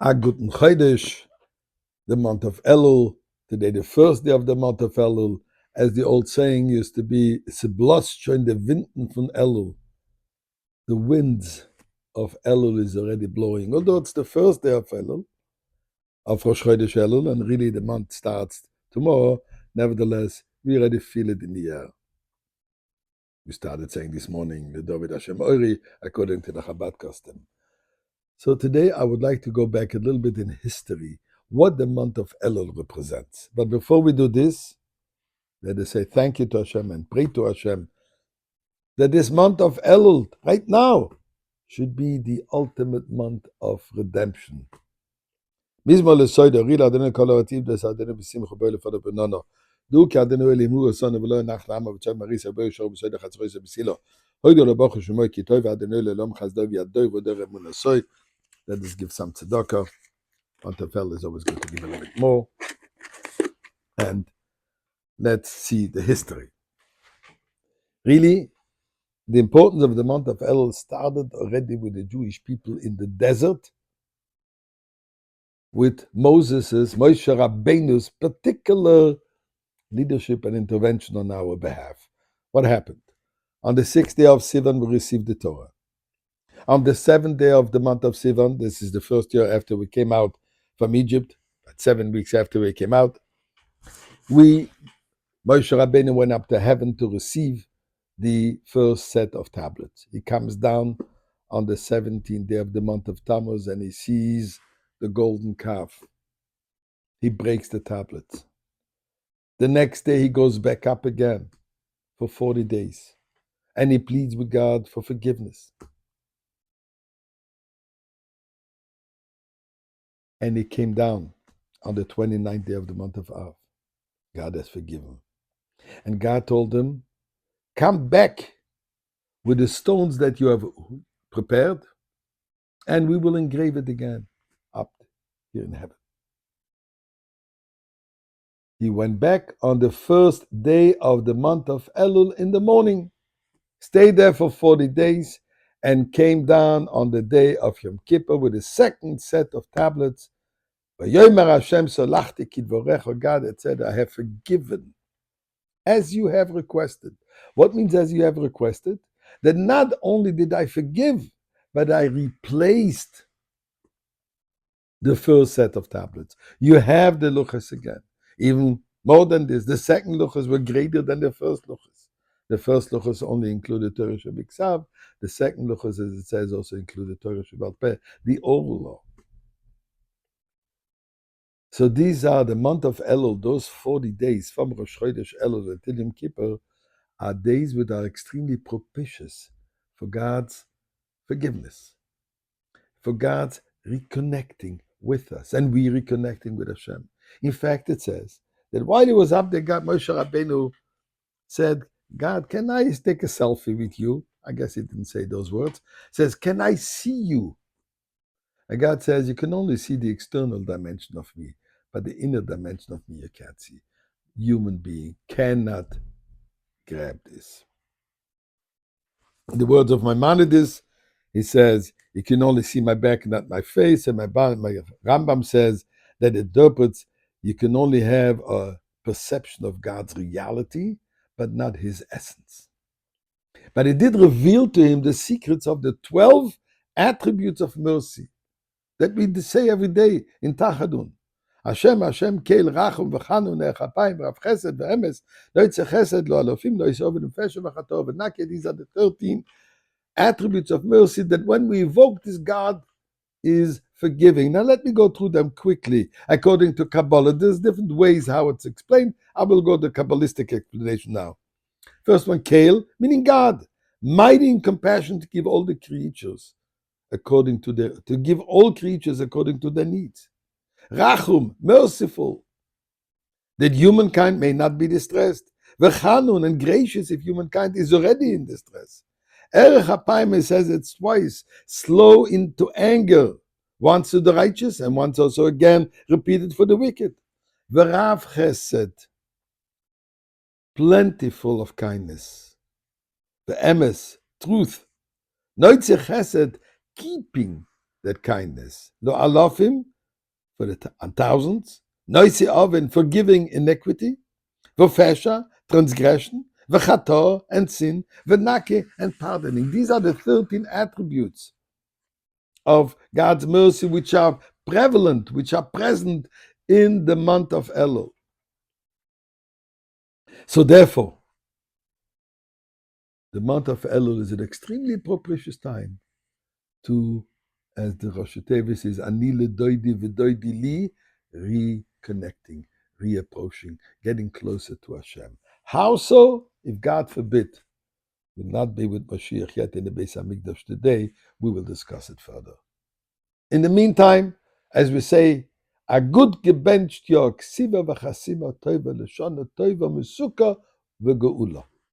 A guten Chodesh, the month of Elul, today the first day of the month of Elul, as the old saying used to be, "Se blast schon de Winden von Elul." The winds of Elul is already blowing. Although it's the first day of Elul, of Rosh Chodesh Elul, and really the month starts tomorrow, nevertheless, we already feel it in the air. We started saying this morning, the David Hashem Oiri, according to the Chabad custom. So today I would like to go back a little bit in history, what the month of Elul represents. But before we do this, let us say thank you to Hashem and pray to Hashem that this month of Elul, right now, should be the ultimate month of redemption. Mizmor lesoida, rila adenu kol ha'ativ des adenu b'simcha b'oile fado b'nono. Du ki adenu elimu osonu v'lo enach la'ama v'tzav marisa b'oile shor b'soida chatzroisa b'silo. Hoido lo baruch Shemoi ki tov adenu le'lom chasdo v'yadoi v'odor emun asoi. Let us give some tzedakah. Month of Elul is always good to give a little bit more. And let's see the history. Really, the importance of the month of Elul started already with the Jewish people in the desert, with Moshe Rabbeinu's particular leadership and intervention on our behalf. What happened? On the 6th day of Sivan, we received the Torah. On the 7th day of the month of Sivan, this is the first year after we came out from Egypt, 7 weeks after we came out, Moshe Rabbeinu went up to heaven to receive the first set of tablets. He comes down on the 17th day of the month of Tammuz and he sees the golden calf. He breaks the tablets. The next day he goes back up again for 40 days and he pleads with God for forgiveness. And he came down on the 29th day of the month of Av. God has forgiven. And God told him, come back with the stones that you have prepared, and we will engrave it again up here in heaven. He went back on the first day of the month of Elul in the morning, stayed there for 40 days, and came down on the day of Yom Kippur with a second set of tablets. Vayomer Hashem solachti kidvorecha, God had said, I have forgiven as you have requested. What means as you have requested? That not only did I forgive, but I replaced the first set of tablets. You have the luchas again. Even more than this, the second luchas were greater than the first luchas. The first luchas only included Torah Shebiksav. The second luchas, as it says, also included Torah Shebal Peh, the oral law. So these are the month of Elul, those 40 days from Rosh Chodesh Elul until Yom Kippur, are days which are extremely propitious for God's forgiveness, for God's reconnecting with us, and we reconnecting with Hashem. In fact, it says that while he was up there, God, Moshe Rabbeinu said, God, can I take a selfie with you? I guess he didn't say those words. Says, can I see you? And God says, you can only see the external dimension of me, but the inner dimension of me you can't see. Human being cannot grab this. In the words of Maimonides, he says, you can only see my back, not my face. And my Rambam says that it interprets, you can only have a perception of God's reality, but not his essence. But it did reveal to him the secrets of the 12 attributes of mercy that we say every day in Tachadun. Hashem, Hashem, Keil, Rachum, V'chanu, Ne'echapayim, Rav Chesed, V'emes, Lo Yitzeh Chesed, Lo Alofim, Lo Yisov, V'nefesh, V'chato, V'nakeh. These are the 13 attributes of mercy that when we evoke this, God is forgiving. Now let me go through them quickly. According to KABALA, there's different ways how it's explained. I will go to the Kabbalistic explanation now. First one, Keil, meaning God, mighty in compassion to give all the creatures according to give all creatures according to their needs. Rachum, merciful, that humankind may not be distressed. V'chanun, and gracious if humankind is already in distress. Erech HaPaim, says it twice, slow into anger, once to the righteous and once also again repeated for the wicked. V'rav Chesed, plentiful of kindness. V'emes, truth. Noitzeh Chesed, keeping that kindness. Lo alofim, for the thousands. Noisi oven, forgiving iniquity. V'fesha, transgression. V'chator, and sin. V'nake, and pardoning. These are the 13 attributes of God's mercy which are prevalent, which are present in the month of Elul. So therefore, the month of Elul is an extremely propitious time to, as the Rosh Hashanah says, Ani ledoidi v'doidi li, reconnecting, reapproaching, getting closer to Hashem. How so? If God forbid, will not be with Mashiach yet in the Beis Hamikdash today, we will discuss it further. In the meantime, as we say, a good gebenched Jahr, ksiva v'chasima toiva l'shana toiva mesuka v'geula.